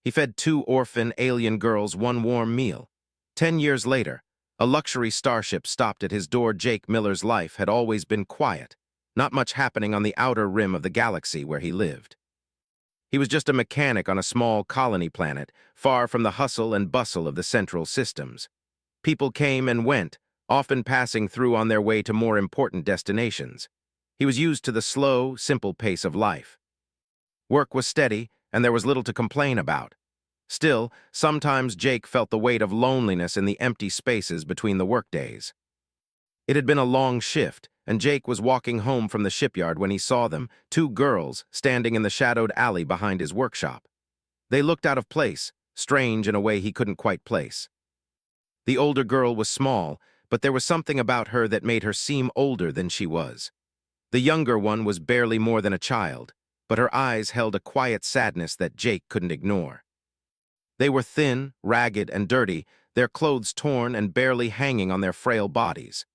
He fed two orphan alien girls one warm meal. 10 years later, a luxury starship stopped at his door. Jake Miller's life had always been quiet, not much happening on the outer rim of the galaxy where he lived. He was just a mechanic on a small colony planet, far from the hustle and bustle of the central systems. People came and went, often passing through on their way to more important destinations. He was used to the slow, simple pace of life. Work was steady, and there was little to complain about. Still, sometimes Jake felt the weight of loneliness in the empty spaces between the workdays. It had been a long shift, and Jake was walking home from the shipyard when he saw them, two girls, standing in the shadowed alley behind his workshop. They looked out of place, strange in a way he couldn't quite place. The older girl was small, but there was something about her that made her seem older than she was. The younger one was barely more than a child, but her eyes held a quiet sadness that Jake couldn't ignore. They were thin, ragged, and dirty, their clothes torn and barely hanging on their frail bodies.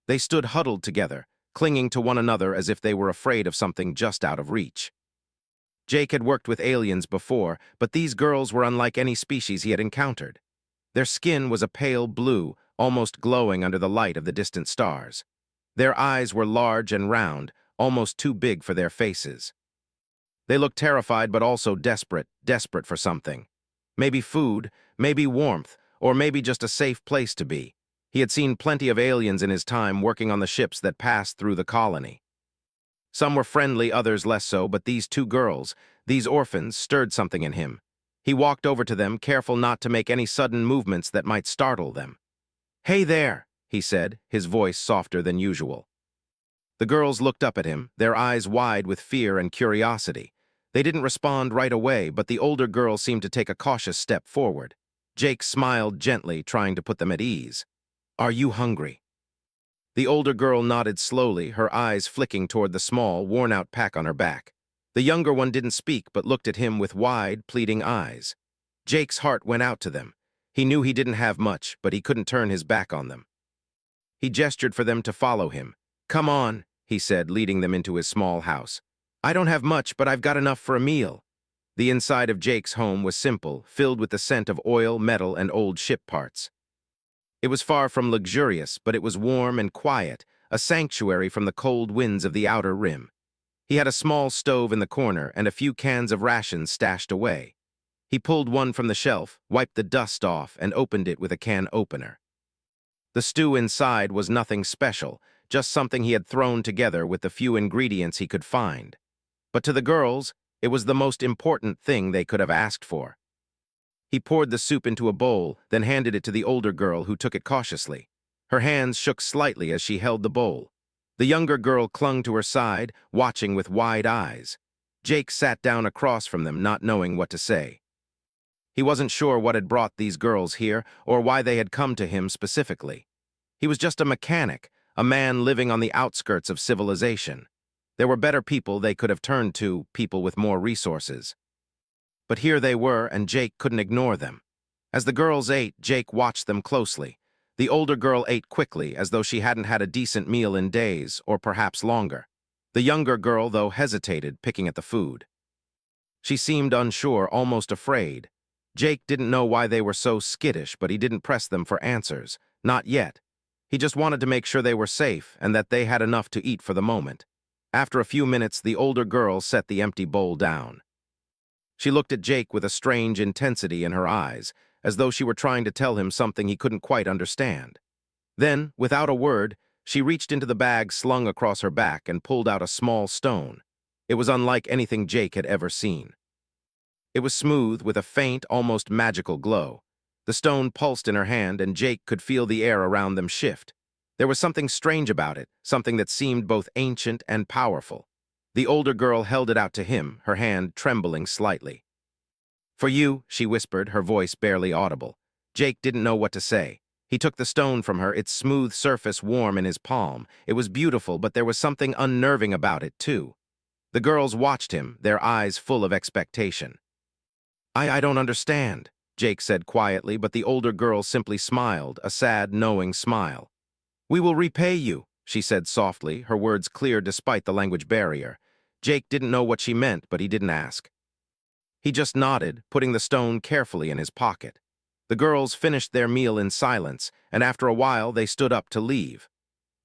They stood huddled together, clinging to one another as if they were afraid of something just out of reach. Jake had worked with aliens before, but these girls were unlike any species he had encountered. Their skin was a pale blue, almost glowing under the light of the distant stars. Their eyes were large and round, almost too big for their faces. They looked terrified but also desperate for something. Maybe food, maybe warmth, or maybe just a safe place to be. He had seen plenty of aliens in his time working on the ships that passed through the colony. Some were friendly, others less so, but these two girls, these orphans, stirred something in him. He walked over to them, careful not to make any sudden movements that might startle them. "Hey there," he said, his voice softer than usual. The girls looked up at him, their eyes wide with fear and curiosity. They didn't respond right away, but the older girl seemed to take a cautious step forward. Jake smiled gently, trying to put them at ease. "Are you hungry?" The older girl nodded slowly, her eyes flicking toward the small, worn-out pack on her back. The younger one didn't speak, but looked at him with wide, pleading eyes. Jake's heart went out to them. He knew he didn't have much, but he couldn't turn his back on them. He gestured for them to follow him. "Come on," he said, leading them into his small house. "I don't have much, but I've got enough for a meal." The inside of Jake's home was simple, filled with the scent of oil, metal, and old ship parts. It was far from luxurious, but it was warm and quiet, a sanctuary from the cold winds of the outer rim. He had a small stove in the corner and a few cans of rations stashed away. He pulled one from the shelf, wiped the dust off, and opened it with a can opener. The stew inside was nothing special, just something he had thrown together with the few ingredients he could find. But to the girls, it was the most important thing they could have asked for. He poured the soup into a bowl, then handed it to the older girl, who took it cautiously. Her hands shook slightly as she held the bowl. The younger girl clung to her side, watching with wide eyes. Jake sat down across from them, not knowing what to say. He wasn't sure what had brought these girls here, or why they had come to him specifically. He was just a mechanic, a man living on the outskirts of civilization. There were better people they could have turned to, people with more resources. But here they were, and Jake couldn't ignore them. As the girls ate, Jake watched them closely. The older girl ate quickly, as though she hadn't had a decent meal in days, or perhaps longer. The younger girl, though, hesitated, picking at the food. She seemed unsure, almost afraid. Jake didn't know why they were so skittish, but he didn't press them for answers. Not yet. He just wanted to make sure they were safe and that they had enough to eat for the moment. After a few minutes, the older girl set the empty bowl down. She looked at Jake with a strange intensity in her eyes, as though she were trying to tell him something he couldn't quite understand. Then, without a word, she reached into the bag slung across her back and pulled out a small stone. It was unlike anything Jake had ever seen. It was smooth, with a faint, almost magical glow. The stone pulsed in her hand, and Jake could feel the air around them shift. There was something strange about it, something that seemed both ancient and powerful. The older girl held it out to him, her hand trembling slightly. "For you," she whispered, her voice barely audible. Jake didn't know what to say. He took the stone from her, its smooth surface warm in his palm. It was beautiful, but there was something unnerving about it, too. The girls watched him, their eyes full of expectation. I don't understand," Jake said quietly, but the older girl simply smiled, a sad, knowing smile. "We will repay you," she said softly, her words clear despite the language barrier. Jake didn't know what she meant, but he didn't ask. He just nodded, putting the stone carefully in his pocket. The girls finished their meal in silence, and after a while they stood up to leave.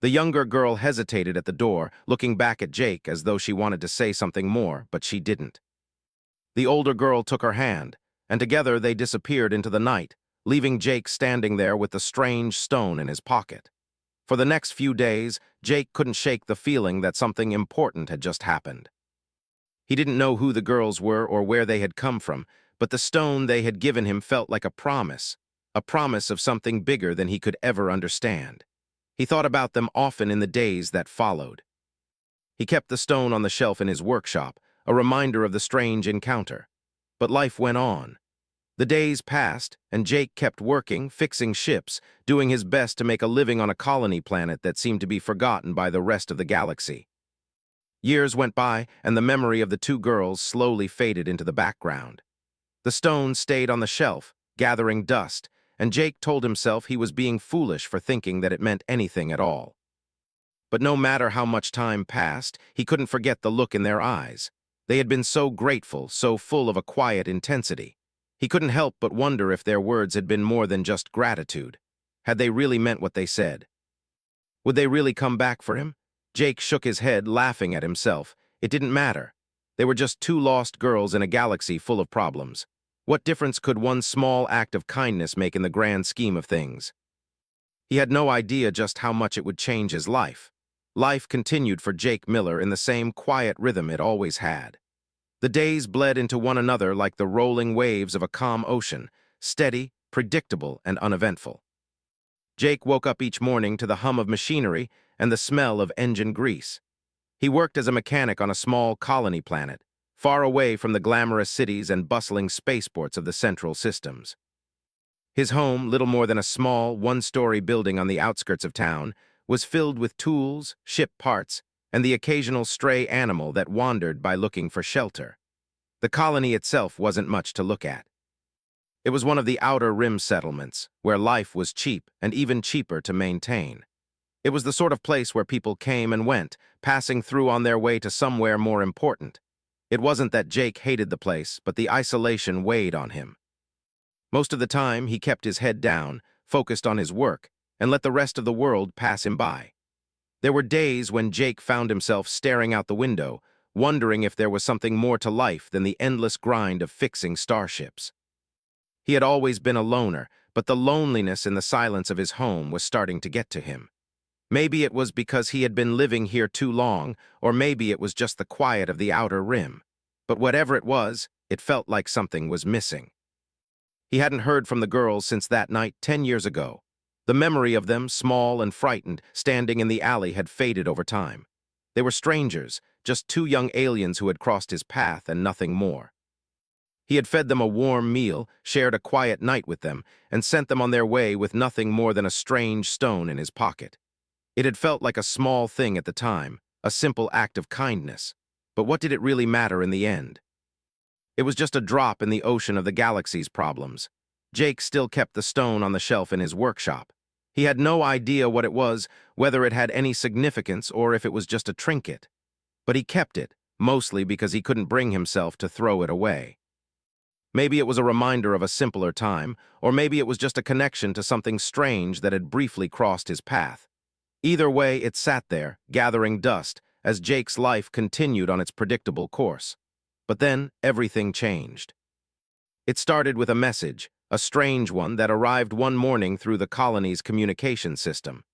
The younger girl hesitated at the door, looking back at Jake as though she wanted to say something more, but she didn't. The older girl took her hand, and together they disappeared into the night, leaving Jake standing there with the strange stone in his pocket. For the next few days, Jake couldn't shake the feeling that something important had just happened. He didn't know who the girls were or where they had come from, but the stone they had given him felt like a promise of something bigger than he could ever understand. He thought about them often in the days that followed. He kept the stone on the shelf in his workshop, a reminder of the strange encounter. But life went on. The days passed, and Jake kept working, fixing ships, doing his best to make a living on a colony planet that seemed to be forgotten by the rest of the galaxy. Years went by, and the memory of the two girls slowly faded into the background. The stone stayed on the shelf, gathering dust, and Jake told himself he was being foolish for thinking that it meant anything at all. But no matter how much time passed, he couldn't forget the look in their eyes. They had been so grateful, so full of a quiet intensity. He couldn't help but wonder if their words had been more than just gratitude. Had they really meant what they said? Would they really come back for him? Jake shook his head, laughing at himself. It didn't matter. They were just two lost girls in a galaxy full of problems. What difference could one small act of kindness make in the grand scheme of things? He had no idea just how much it would change his life. Life continued for Jake Miller in the same quiet rhythm it always had. The days bled into one another like the rolling waves of a calm ocean, steady, predictable, and uneventful. Jake woke up each morning to the hum of machinery and the smell of engine grease. He worked as a mechanic on a small colony planet, far away from the glamorous cities and bustling spaceports of the central systems. His home, little more than a small, one-story building on the outskirts of town, was filled with tools, ship parts, and the occasional stray animal that wandered by looking for shelter. The colony itself wasn't much to look at. It was one of the outer rim settlements, where life was cheap and even cheaper to maintain. It was the sort of place where people came and went, passing through on their way to somewhere more important. It wasn't that Jake hated the place, but the isolation weighed on him. Most of the time, he kept his head down, focused on his work, and let the rest of the world pass him by. There were days when Jake found himself staring out the window, wondering if there was something more to life than the endless grind of fixing starships. He had always been a loner, but the loneliness in the silence of his home was starting to get to him. Maybe it was because he had been living here too long, or maybe it was just the quiet of the outer rim. But whatever it was, it felt like something was missing. He hadn't heard from the girls since that night 10 years ago. The memory of them, small and frightened, standing in the alley had faded over time. They were strangers, just two young aliens who had crossed his path and nothing more. He had fed them a warm meal, shared a quiet night with them, and sent them on their way with nothing more than a strange stone in his pocket. It had felt like a small thing at the time, a simple act of kindness. But what did it really matter in the end? It was just a drop in the ocean of the galaxy's problems. Jake still kept the stone on the shelf in his workshop. He had no idea what it was, whether it had any significance or if it was just a trinket. But he kept it, mostly because he couldn't bring himself to throw it away. Maybe it was a reminder of a simpler time, or maybe it was just a connection to something strange that had briefly crossed his path. Either way, it sat there, gathering dust, as Jake's life continued on its predictable course. But then, everything changed. It started with a message, a strange one that arrived one morning through the colony's communication system.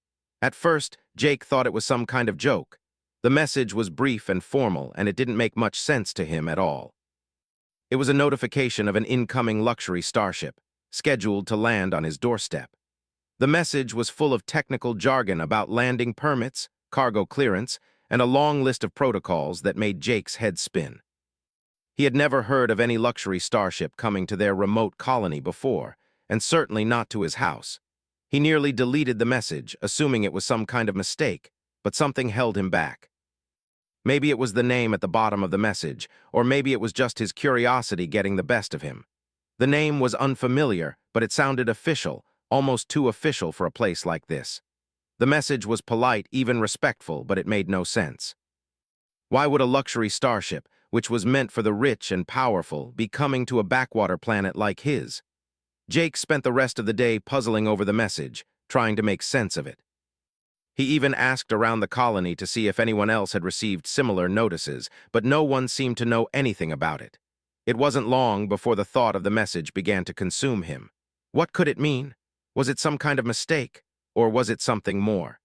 At first, Jake thought it was some kind of joke. The message was brief and formal, and it didn't make much sense to him at all. It was a notification of an incoming luxury starship, scheduled to land on his doorstep. The message was full of technical jargon about landing permits, cargo clearance, and a long list of protocols that made Jake's head spin. He had never heard of any luxury starship coming to their remote colony before, and certainly not to his house. He nearly deleted the message, assuming it was some kind of mistake, but something held him back. Maybe it was the name at the bottom of the message, or maybe it was just his curiosity getting the best of him. The name was unfamiliar, but it sounded official, almost too official for a place like this. The message was polite, even respectful, but it made no sense. Why would a luxury starship, which was meant for the rich and powerful, be coming to a backwater planet like his? Jake spent the rest of the day puzzling over the message, trying to make sense of it. He even asked around the colony to see if anyone else had received similar notices, but no one seemed to know anything about it. It wasn't long before the thought of the message began to consume him. What could it mean? Was it some kind of mistake? Or was it something more?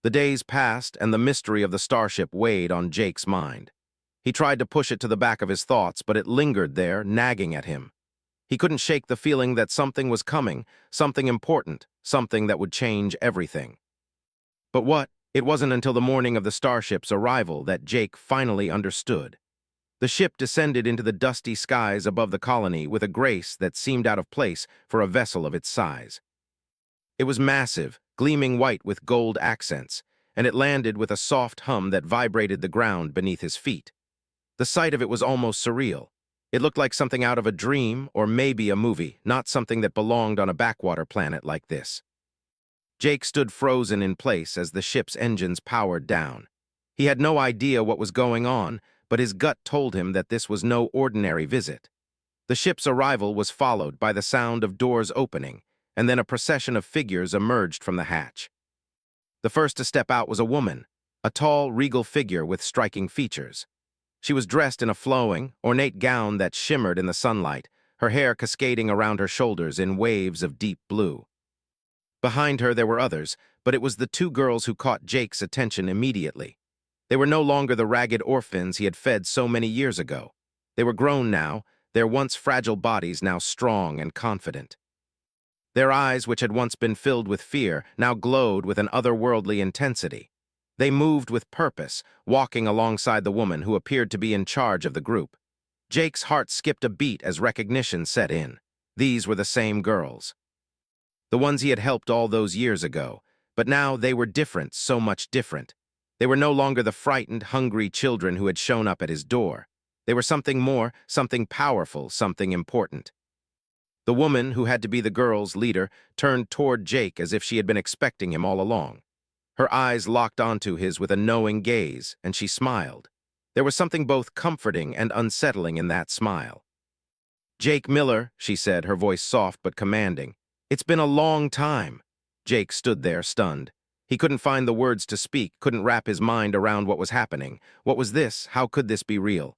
The days passed, and the mystery of the starship weighed on Jake's mind. He tried to push it to the back of his thoughts, but it lingered there, nagging at him. He couldn't shake the feeling that something was coming, something important, something that would change everything. But what? It wasn't until the morning of the starship's arrival that Jake finally understood. The ship descended into the dusty skies above the colony with a grace that seemed out of place for a vessel of its size. It was massive, gleaming white with gold accents, and it landed with a soft hum that vibrated the ground beneath his feet. The sight of it was almost surreal. It looked like something out of a dream or maybe a movie, not something that belonged on a backwater planet like this. Jake stood frozen in place as the ship's engines powered down. He had no idea what was going on, but his gut told him that this was no ordinary visit. The ship's arrival was followed by the sound of doors opening, and then a procession of figures emerged from the hatch. The first to step out was a woman, a tall, regal figure with striking features. She was dressed in a flowing, ornate gown that shimmered in the sunlight, her hair cascading around her shoulders in waves of deep blue. Behind her there were others, but it was the two girls who caught Jake's attention immediately. They were no longer the ragged orphans he had fed so many years ago. They were grown now, their once fragile bodies now strong and confident. Their eyes, which had once been filled with fear, now glowed with an otherworldly intensity. They moved with purpose, walking alongside the woman who appeared to be in charge of the group. Jake's heart skipped a beat as recognition set in. These were the same girls. The ones he had helped all those years ago, but now they were different, so much different. They were no longer the frightened, hungry children who had shown up at his door. They were something more, something powerful, something important. The woman, who had to be the girls' leader, turned toward Jake as if she had been expecting him all along. Her eyes locked onto his with a knowing gaze, and she smiled. There was something both comforting and unsettling in that smile. "Jake Miller," she said, her voice soft but commanding. "It's been a long time." Jake stood there, stunned. He couldn't find the words to speak, couldn't wrap his mind around what was happening. What was this? How could this be real?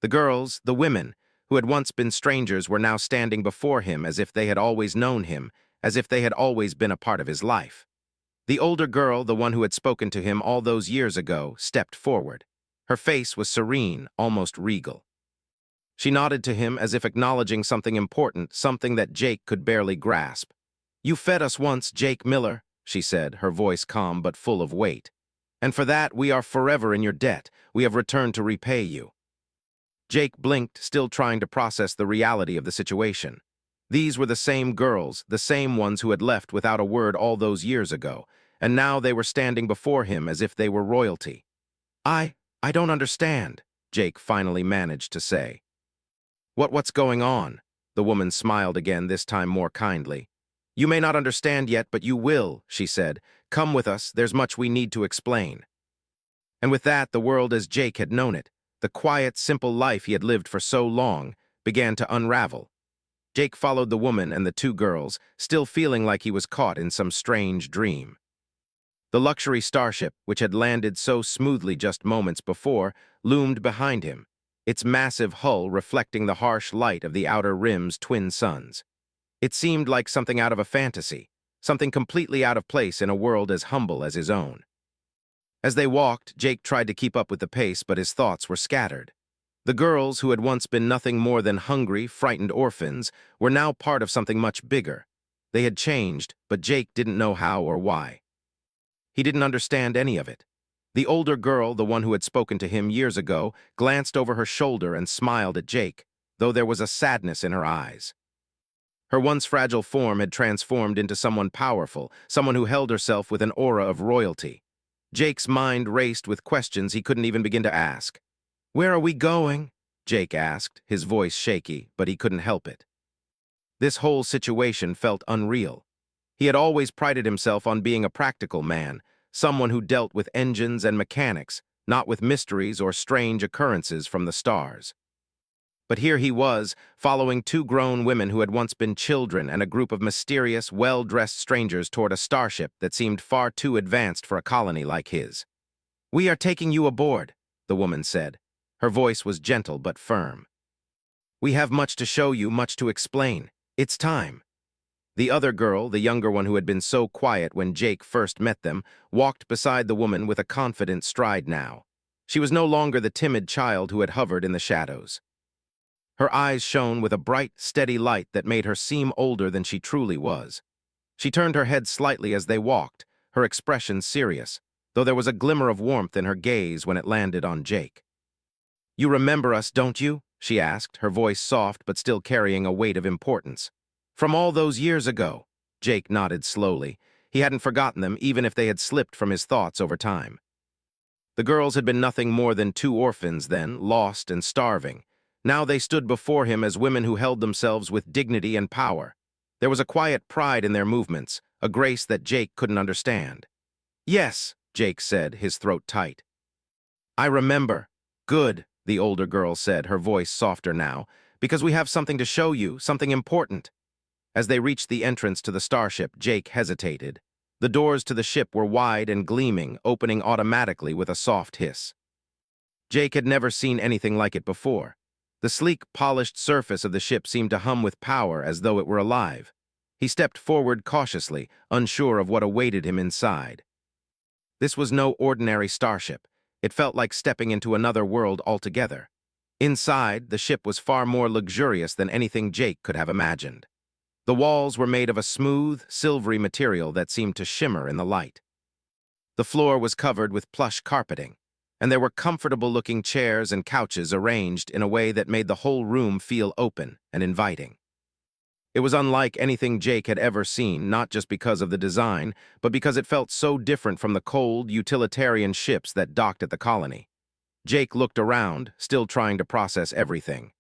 The girls, the women, who had once been strangers, were now standing before him as if they had always known him, as if they had always been a part of his life. The older girl, the one who had spoken to him all those years ago, stepped forward. Her face was serene, almost regal. She nodded to him as if acknowledging something important, something that Jake could barely grasp. "You fed us once, Jake Miller," she said, her voice calm but full of weight. "And for that, we are forever in your debt. We have returned to repay you." Jake blinked, still trying to process the reality of the situation. These were the same girls, the same ones who had left without a word all those years ago, and now they were standing before him as if they were royalty. I don't understand," Jake finally managed to say. What's going on?" The woman smiled again, this time more kindly. "You may not understand yet, but you will," she said. "Come with us, there's much we need to explain." And with that, the world as Jake had known it, the quiet, simple life he had lived for so long, began to unravel. Jake followed the woman and the two girls, still feeling like he was caught in some strange dream. The luxury starship, which had landed so smoothly just moments before, loomed behind him, its massive hull reflecting the harsh light of the outer rim's twin suns. It seemed like something out of a fantasy, something completely out of place in a world as humble as his own. As they walked, Jake tried to keep up with the pace, but his thoughts were scattered. The girls, who had once been nothing more than hungry, frightened orphans, were now part of something much bigger. They had changed, but Jake didn't know how or why. He didn't understand any of it. The older girl, the one who had spoken to him years ago, glanced over her shoulder and smiled at Jake, though there was a sadness in her eyes. Her once fragile form had transformed into someone powerful, someone who held herself with an aura of royalty. Jake's mind raced with questions he couldn't even begin to ask. "Where are we going?" Jake asked, his voice shaky, but he couldn't help it. This whole situation felt unreal. He had always prided himself on being a practical man, someone who dealt with engines and mechanics, not with mysteries or strange occurrences from the stars. But here he was, following two grown women who had once been children and a group of mysterious, well-dressed strangers toward a starship that seemed far too advanced for a colony like his. "We are taking you aboard," the woman said. Her voice was gentle but firm. "We have much to show you, much to explain. It's time." The other girl, the younger one who had been so quiet when Jake first met them, walked beside the woman with a confident stride now. She was no longer the timid child who had hovered in the shadows. Her eyes shone with a bright, steady light that made her seem older than she truly was. She turned her head slightly as they walked, her expression serious, though there was a glimmer of warmth in her gaze when it landed on Jake. "You remember us, don't you?" she asked, her voice soft but still carrying a weight of importance. "From all those years ago." Jake nodded slowly. He hadn't forgotten them, even if they had slipped from his thoughts over time. The girls had been nothing more than two orphans then, lost and starving. Now they stood before him as women who held themselves with dignity and power. There was a quiet pride in their movements, a grace that Jake couldn't understand. "Yes," Jake said, his throat tight. "I remember." "Good," the older girl said, her voice softer now, "because we have something to show you, something important." As they reached the entrance to the starship, Jake hesitated. The doors to the ship were wide and gleaming, opening automatically with a soft hiss. Jake had never seen anything like it before. The sleek, polished surface of the ship seemed to hum with power as though it were alive. He stepped forward cautiously, unsure of what awaited him inside. This was no ordinary starship. It felt like stepping into another world altogether. Inside, the ship was far more luxurious than anything Jake could have imagined. The walls were made of a smooth, silvery material that seemed to shimmer in the light. The floor was covered with plush carpeting, and there were comfortable-looking chairs and couches arranged in a way that made the whole room feel open and inviting. It was unlike anything Jake had ever seen, not just because of the design, but because it felt so different from the cold, utilitarian ships that docked at the colony. Jake looked around, still trying to process everything.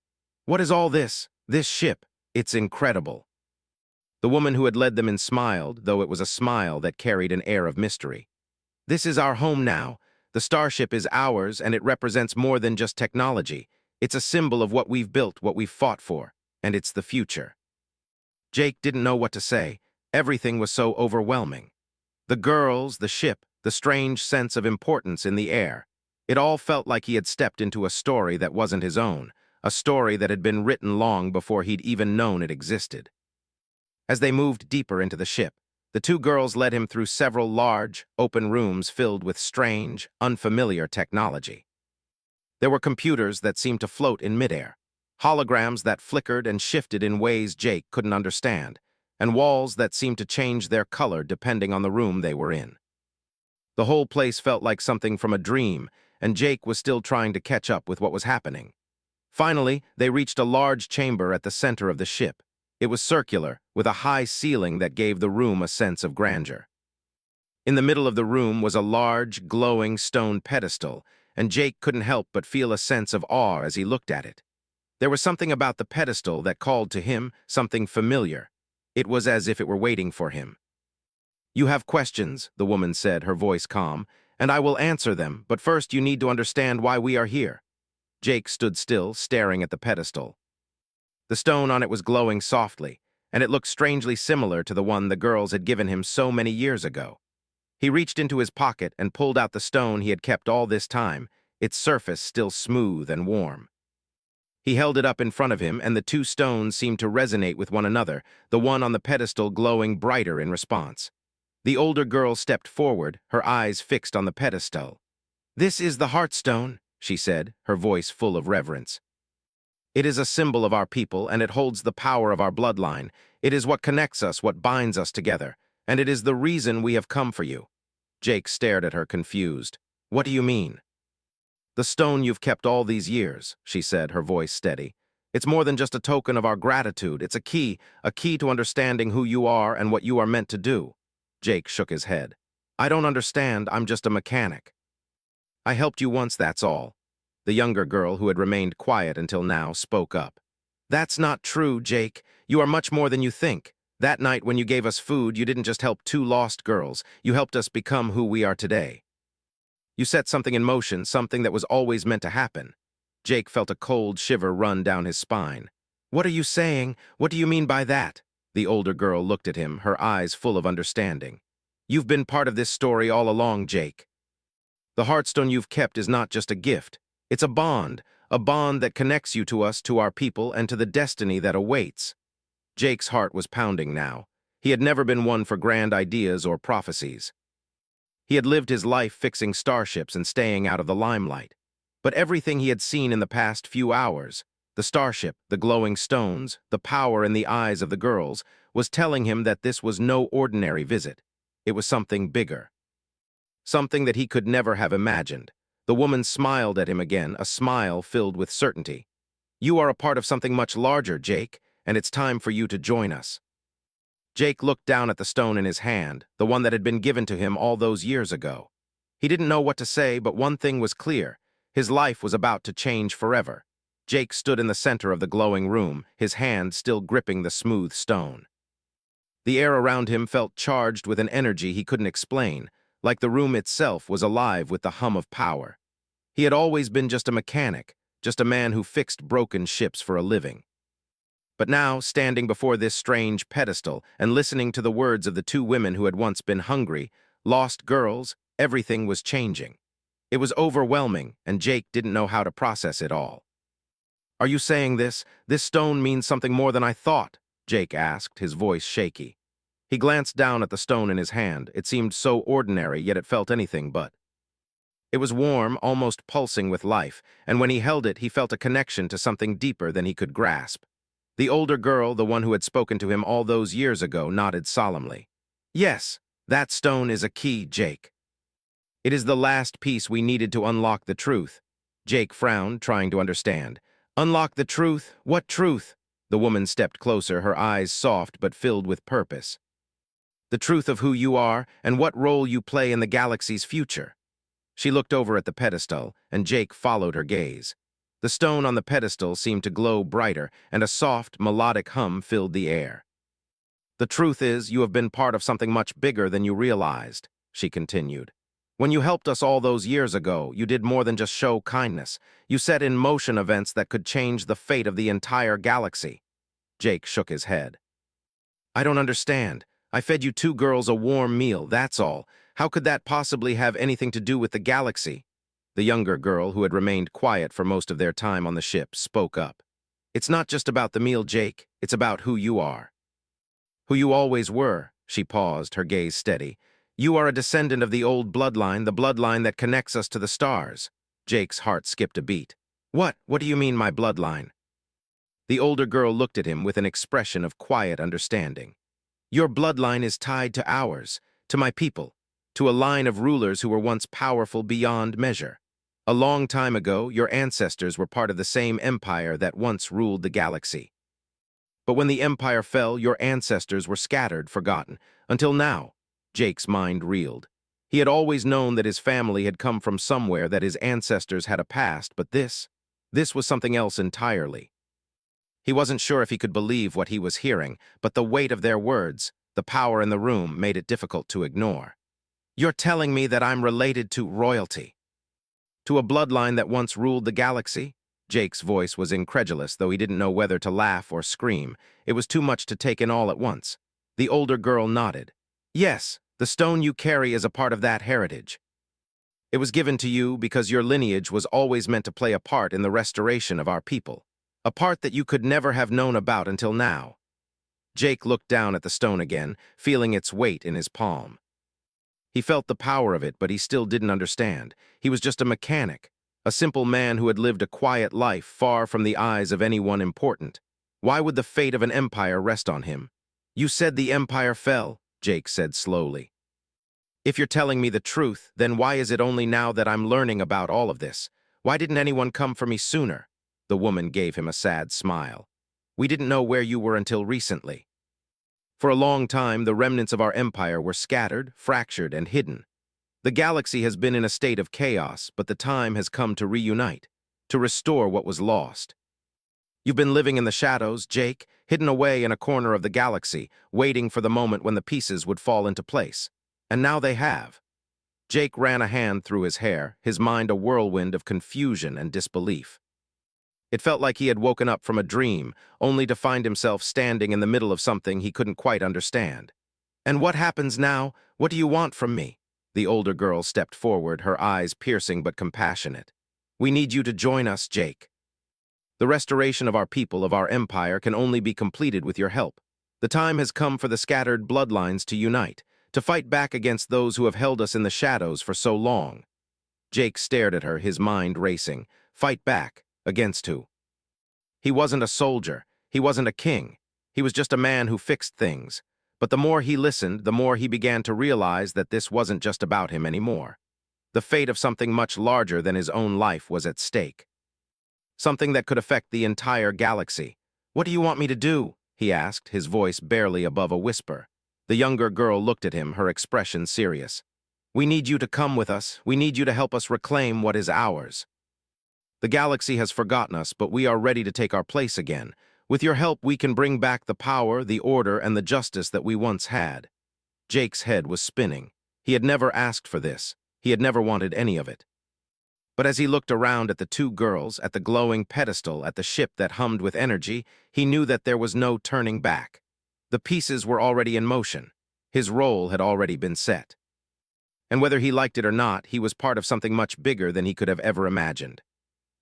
"What is all this? This ship? It's incredible." The woman who had led them in smiled, though it was a smile that carried an air of mystery. "This is our home now. The starship is ours, and it represents more than just technology. It's a symbol of what we've built, what we've fought for, and it's the future." Jake didn't know what to say. Everything was so overwhelming. The girls, the ship, the strange sense of importance in the air. It all felt like he had stepped into a story that wasn't his own, a story that had been written long before he'd even known it existed. As they moved deeper into the ship, the two girls led him through several large, open rooms filled with strange, unfamiliar technology. There were computers that seemed to float in midair, holograms that flickered and shifted in ways Jake couldn't understand, and walls that seemed to change their color depending on the room they were in. The whole place felt like something from a dream, and Jake was still trying to catch up with what was happening. Finally, they reached a large chamber at the center of the ship. It was circular, with a high ceiling that gave the room a sense of grandeur. In the middle of the room was a large, glowing stone pedestal, and Jake couldn't help but feel a sense of awe as he looked at it. There was something about the pedestal that called to him, something familiar. It was as if it were waiting for him. "You have questions," the woman said, her voice calm, "and I will answer them, but first you need to understand why we are here." Jake stood still, staring at the pedestal. The stone on it was glowing softly, and it looked strangely similar to the one the girls had given him so many years ago. He reached into his pocket and pulled out the stone he had kept all this time, its surface still smooth and warm. He held it up in front of him, and the two stones seemed to resonate with one another, the one on the pedestal glowing brighter in response. The older girl stepped forward, her eyes fixed on the pedestal. "This is the Heartstone," she said, her voice full of reverence. "It is a symbol of our people, and it holds the power of our bloodline. It is what connects us, what binds us together, and it is the reason we have come for you." Jake stared at her, confused. "What do you mean?" "The stone you've kept all these years," she said, her voice steady. "It's more than just a token of our gratitude. It's a key to understanding who you are and what you are meant to do." Jake shook his head. "I don't understand. I'm just a mechanic." "I helped you once, that's all." The younger girl, who had remained quiet until now, spoke up. "That's not true, Jake. You are much more than you think. That night when you gave us food, you didn't just help two lost girls. You helped us become who we are today." You set something in motion, something that was always meant to happen. Jake felt a cold shiver run down his spine. What are you saying? What do you mean by that? The older girl looked at him, her eyes full of understanding. You've been part of this story all along, Jake. The Heartstone you've kept is not just a gift. It's a bond that connects you to us, to our people, and to the destiny that awaits. Jake's heart was pounding now. He had never been one for grand ideas or prophecies. He had lived his life fixing starships and staying out of the limelight. But everything he had seen in the past few hours, the starship, the glowing stones, the power in the eyes of the girls, was telling him that this was no ordinary visit. It was something bigger. Something that he could never have imagined. The woman smiled at him again, a smile filled with certainty. You are a part of something much larger, Jake, and it's time for you to join us. Jake looked down at the stone in his hand, the one that had been given to him all those years ago. He didn't know what to say, but one thing was clear. His life was about to change forever. Jake stood in the center of the glowing room, his hand still gripping the smooth stone. The air around him felt charged with an energy he couldn't explain, like the room itself was alive with the hum of power. He had always been just a mechanic, just a man who fixed broken ships for a living. But now, standing before this strange pedestal and listening to the words of the two women who had once been hungry, lost girls, everything was changing. It was overwhelming, and Jake didn't know how to process it all. Are you saying this? This stone means something more than I thought? Jake asked, his voice shaky. He glanced down at the stone in his hand. It seemed so ordinary, yet it felt anything but. It was warm, almost pulsing with life, and when he held it, he felt a connection to something deeper than he could grasp. The older girl, the one who had spoken to him all those years ago, nodded solemnly. Yes, that stone is a key, Jake. It is the last piece we needed to unlock the truth. Jake frowned, trying to understand. Unlock the truth? What truth? The woman stepped closer, her eyes soft but filled with purpose. The truth of who you are and what role you play in the galaxy's future. She looked over at the pedestal, and Jake followed her gaze. The stone on the pedestal seemed to glow brighter, and a soft, melodic hum filled the air. The truth is, you have been part of something much bigger than you realized, she continued. When you helped us all those years ago, you did more than just show kindness. You set in motion events that could change the fate of the entire galaxy. Jake shook his head. I don't understand. I fed you two girls a warm meal, that's all. How could that possibly have anything to do with the galaxy? The younger girl, who had remained quiet for most of their time on the ship, spoke up. It's not just about the meal, Jake. It's about who you are. Who you always were. She paused, her gaze steady. You are a descendant of the old bloodline, the bloodline that connects us to the stars. Jake's heart skipped a beat. What? What do you mean, my bloodline? The older girl looked at him with an expression of quiet understanding. Your bloodline is tied to ours, to my people, to a line of rulers who were once powerful beyond measure. A long time ago, your ancestors were part of the same empire that once ruled the galaxy. But when the empire fell, your ancestors were scattered, forgotten, until now. Jake's mind reeled. He had always known that his family had come from somewhere, that his ancestors had a past, but this was something else entirely. He wasn't sure if he could believe what he was hearing, but the weight of their words, the power in the room, made it difficult to ignore. You're telling me that I'm related to royalty? To a bloodline that once ruled the galaxy? Jake's voice was incredulous, though he didn't know whether to laugh or scream. It was too much to take in all at once. The older girl nodded. Yes, the stone you carry is a part of that heritage. It was given to you because your lineage was always meant to play a part in the restoration of our people. A part that you could never have known about until now. Jake looked down at the stone again, feeling its weight in his palm. He felt the power of it, but he still didn't understand. He was just a mechanic, a simple man who had lived a quiet life far from the eyes of anyone important. Why would the fate of an empire rest on him? You said the empire fell, Jake said slowly. If you're telling me the truth, then why is it only now that I'm learning about all of this? Why didn't anyone come for me sooner? The woman gave him a sad smile. We didn't know where you were until recently. For a long time, the remnants of our empire were scattered, fractured, and hidden. The galaxy has been in a state of chaos, but the time has come to reunite, to restore what was lost. You've been living in the shadows, Jake, hidden away in a corner of the galaxy, waiting for the moment when the pieces would fall into place. And now they have. Jake ran a hand through his hair, his mind a whirlwind of confusion and disbelief. It felt like he had woken up from a dream, only to find himself standing in the middle of something he couldn't quite understand. "And what happens now? What do you want from me?" The older girl stepped forward, her eyes piercing but compassionate. "We need you to join us, Jake. The restoration of our people, of our empire, can only be completed with your help. The time has come for the scattered bloodlines to unite, to fight back against those who have held us in the shadows for so long." Jake stared at her, his mind racing. Fight back? Against who? He wasn't a soldier. He wasn't a king. He was just a man who fixed things. But the more he listened, the more he began to realize that this wasn't just about him anymore. The fate of something much larger than his own life was at stake. Something that could affect the entire galaxy. "What do you want me to do?" he asked, his voice barely above a whisper. The younger girl looked at him, her expression serious. "We need you to come with us. We need you to help us reclaim what is ours. The galaxy has forgotten us, but we are ready to take our place again. With your help, we can bring back the power, the order, and the justice that we once had." Jake's head was spinning. He had never asked for this. He had never wanted any of it. But as he looked around at the two girls, at the glowing pedestal, at the ship that hummed with energy, he knew that there was no turning back. The pieces were already in motion. His role had already been set. And whether he liked it or not, he was part of something much bigger than he could have ever imagined.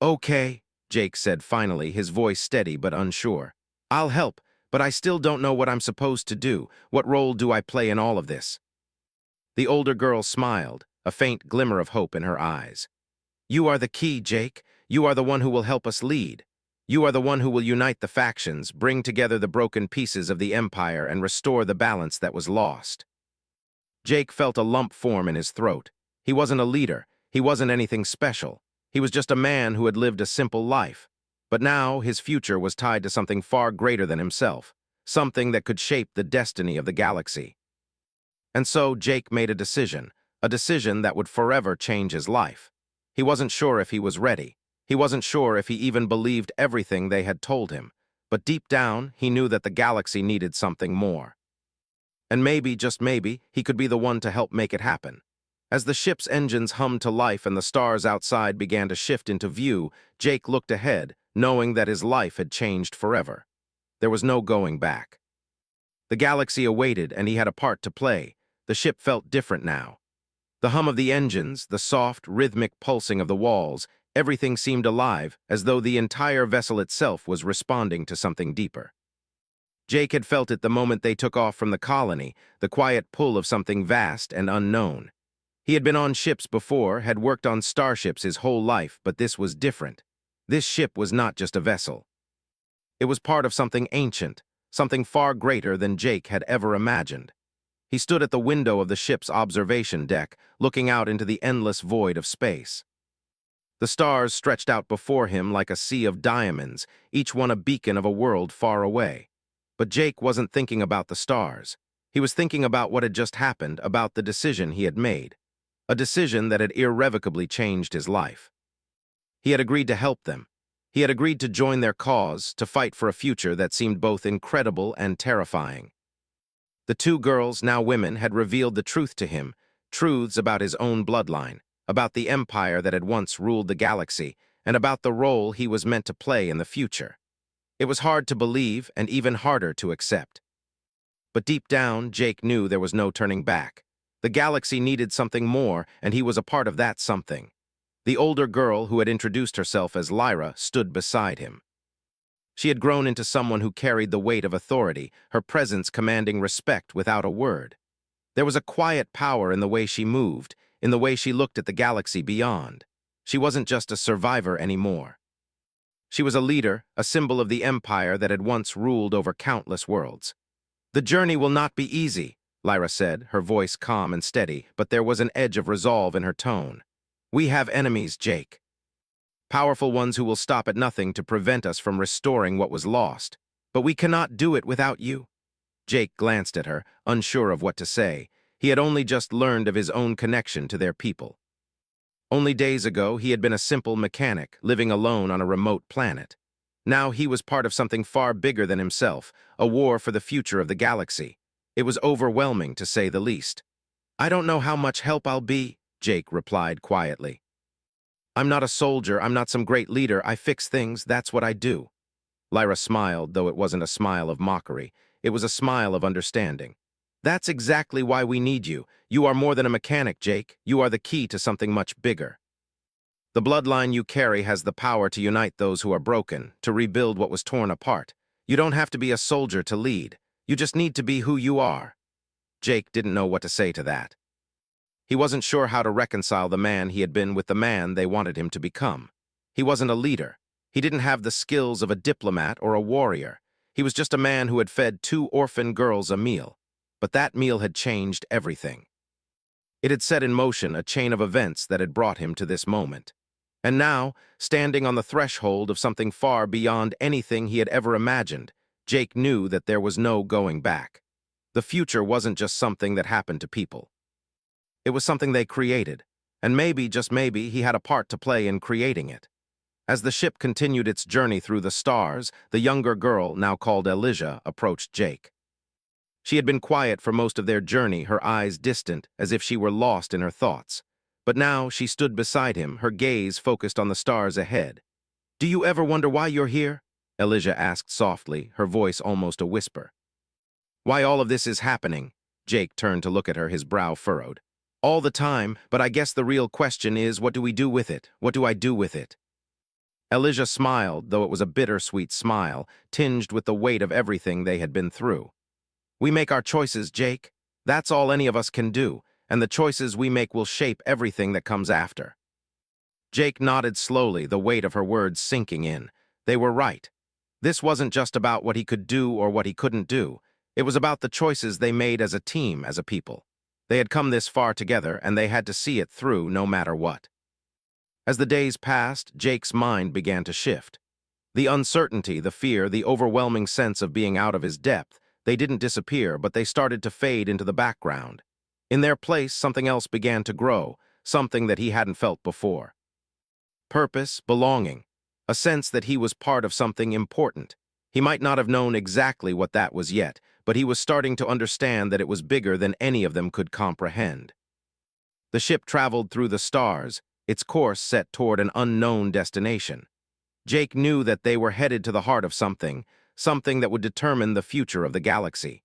"Okay," Jake said finally, his voice steady but unsure. "I'll help, but I still don't know what I'm supposed to do. What role do I play in all of this?" The older girl smiled, a faint glimmer of hope in her eyes. "You are the key, Jake. You are the one who will help us lead. You are the one who will unite the factions, bring together the broken pieces of the Empire, and restore the balance that was lost." Jake felt a lump form in his throat. He wasn't a leader. He wasn't anything special. He was just a man who had lived a simple life. But now his future was tied to something far greater than himself, something that could shape the destiny of the galaxy. And so Jake made a decision that would forever change his life. He wasn't sure if he was ready. He wasn't sure if he even believed everything they had told him. But deep down, he knew that the galaxy needed something more. And maybe, just maybe, he could be the one to help make it happen. As the ship's engines hummed to life and the stars outside began to shift into view, Jake looked ahead, knowing that his life had changed forever. There was no going back. The galaxy awaited, and he had a part to play. The ship felt different now. The hum of the engines, the soft, rhythmic pulsing of the walls, everything seemed alive, as though the entire vessel itself was responding to something deeper. Jake had felt it the moment they took off from the colony, the quiet pull of something vast and unknown. He had been on ships before, had worked on starships his whole life, but this was different. This ship was not just a vessel. It was part of something ancient, something far greater than Jake had ever imagined. He stood at the window of the ship's observation deck, looking out into the endless void of space. The stars stretched out before him like a sea of diamonds, each one a beacon of a world far away. But Jake wasn't thinking about the stars. He was thinking about what had just happened, about the decision he had made. A decision that had irrevocably changed his life. He had agreed to help them. He had agreed to join their cause, to fight for a future that seemed both incredible and terrifying. The two girls, now women, had revealed the truth to him, truths about his own bloodline, about the empire that had once ruled the galaxy, and about the role he was meant to play in the future. It was hard to believe and even harder to accept. But deep down, Jake knew there was no turning back. The galaxy needed something more, and he was a part of that something. The older girl, who had introduced herself as Lyra, stood beside him. She had grown into someone who carried the weight of authority, her presence commanding respect without a word. There was a quiet power in the way she moved, in the way she looked at the galaxy beyond. She wasn't just a survivor anymore. She was a leader, a symbol of the empire that had once ruled over countless worlds. "The journey will not be easy," Lyra said, her voice calm and steady, but there was an edge of resolve in her tone. "We have enemies, Jake. Powerful ones who will stop at nothing to prevent us from restoring what was lost. But we cannot do it without you." Jake glanced at her, unsure of what to say. He had only just learned of his own connection to their people. Only days ago, he had been a simple mechanic, living alone on a remote planet. Now he was part of something far bigger than himself, a war for the future of the galaxy. It was overwhelming, to say the least. "I don't know how much help I'll be," Jake replied quietly. I'm not a soldier, I'm not some great leader, I fix things, that's what I do. Lyra smiled, though it wasn't a smile of mockery. It was a smile of understanding. That's exactly why we need you. You are more than a mechanic, Jake. You are the key to something much bigger. The bloodline you carry has the power to unite those who are broken, to rebuild what was torn apart. You don't have to be a soldier to lead. You just need to be who you are. Jake didn't know what to say to that. He wasn't sure how to reconcile the man he had been with the man they wanted him to become. He wasn't a leader. He didn't have the skills of a diplomat or a warrior. He was just a man who had fed 2 orphan girls a meal. But that meal had changed everything. It had set in motion a chain of events that had brought him to this moment. And now, standing on the threshold of something far beyond anything he had ever imagined, Jake knew that there was no going back. The future wasn't just something that happened to people. It was something they created, and maybe, just maybe, he had a part to play in creating it. As the ship continued its journey through the stars, the younger girl, now called Elijah, approached Jake. She had been quiet for most of their journey, her eyes distant, as if she were lost in her thoughts. But now she stood beside him, her gaze focused on the stars ahead. "Do you ever wonder why you're here?" Elijah asked softly, her voice almost a whisper. "Why all of this is happening?" Jake turned to look at her, his brow furrowed. "All the time, but I guess the real question is, what do we do with it? What do I do with it?" Elijah smiled, though it was a bittersweet smile, tinged with the weight of everything they had been through. "We make our choices, Jake. That's all any of us can do, and the choices we make will shape everything that comes after." Jake nodded slowly, the weight of her words sinking in. They were right. This wasn't just about what he could do or what he couldn't do. It was about the choices they made as a team, as a people. They had come this far together, and they had to see it through no matter what. As the days passed, Jake's mind began to shift. The uncertainty, the fear, the overwhelming sense of being out of his depth, they didn't disappear, but they started to fade into the background. In their place, something else began to grow, something that he hadn't felt before. Purpose, belonging, a sense that he was part of something important. He might not have known exactly what that was yet, but he was starting to understand that it was bigger than any of them could comprehend. The ship traveled through the stars, its course set toward an unknown destination. Jake knew that they were headed to the heart of something, something that would determine the future of the galaxy.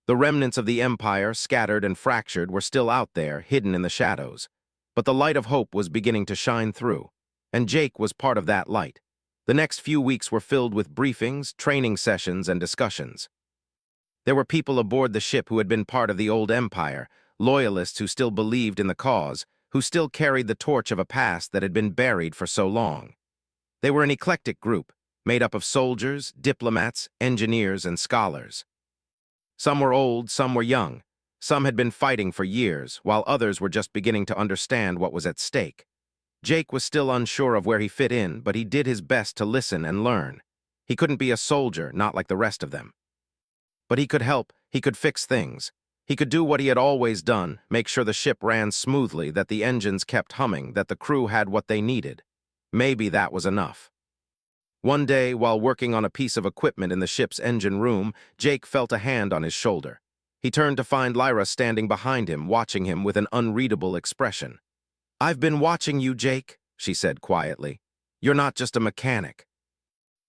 The remnants of the Empire, scattered and fractured, were still out there, hidden in the shadows. But the light of hope was beginning to shine through, and Jake was part of that light. The next few weeks were filled with briefings, training sessions, and discussions. There were people aboard the ship who had been part of the old empire, loyalists who still believed in the cause, who still carried the torch of a past that had been buried for so long. They were an eclectic group, made up of soldiers, diplomats, engineers, and scholars. Some were old, some were young. Some had been fighting for years, while others were just beginning to understand what was at stake. Jake was still unsure of where he fit in, but he did his best to listen and learn. He couldn't be a soldier, not like the rest of them. But he could help, he could fix things. He could do what he had always done, make sure the ship ran smoothly, that the engines kept humming, that the crew had what they needed. Maybe that was enough. One day, while working on a piece of equipment in the ship's engine room, Jake felt a hand on his shoulder. He turned to find Lyra standing behind him, watching him with an unreadable expression. "I've been watching you, Jake," she said quietly. "You're not just a mechanic.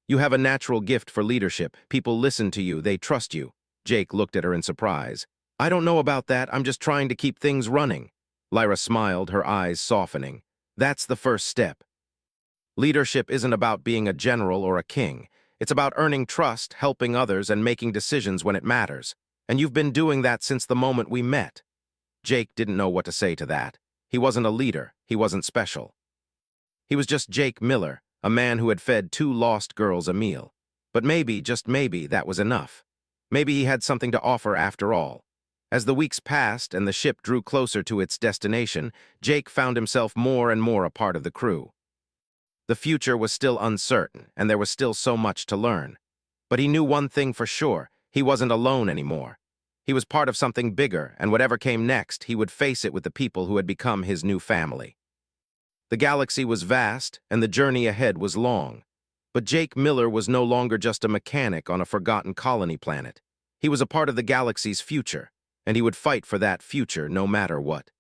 You have a natural gift for leadership. People listen to you, they trust you." Jake looked at her in surprise. "I don't know about that, I'm just trying to keep things running." Lyra smiled, her eyes softening. "That's the first step. Leadership isn't about being a general or a king. It's about earning trust, helping others, and making decisions when it matters. And you've been doing that since the moment we met." Jake didn't know what to say to that. He wasn't a leader, he wasn't special. He was just Jake Miller, a man who had fed 2 lost girls a meal. But maybe, just maybe, that was enough. Maybe he had something to offer after all. As the weeks passed and the ship drew closer to its destination, Jake found himself more and more a part of the crew. The future was still uncertain, and there was still so much to learn. But he knew one thing for sure: he wasn't alone anymore. He was part of something bigger, and whatever came next, he would face it with the people who had become his new family. The galaxy was vast, and the journey ahead was long. But Jake Miller was no longer just a mechanic on a forgotten colony planet. He was a part of the galaxy's future, and he would fight for that future no matter what.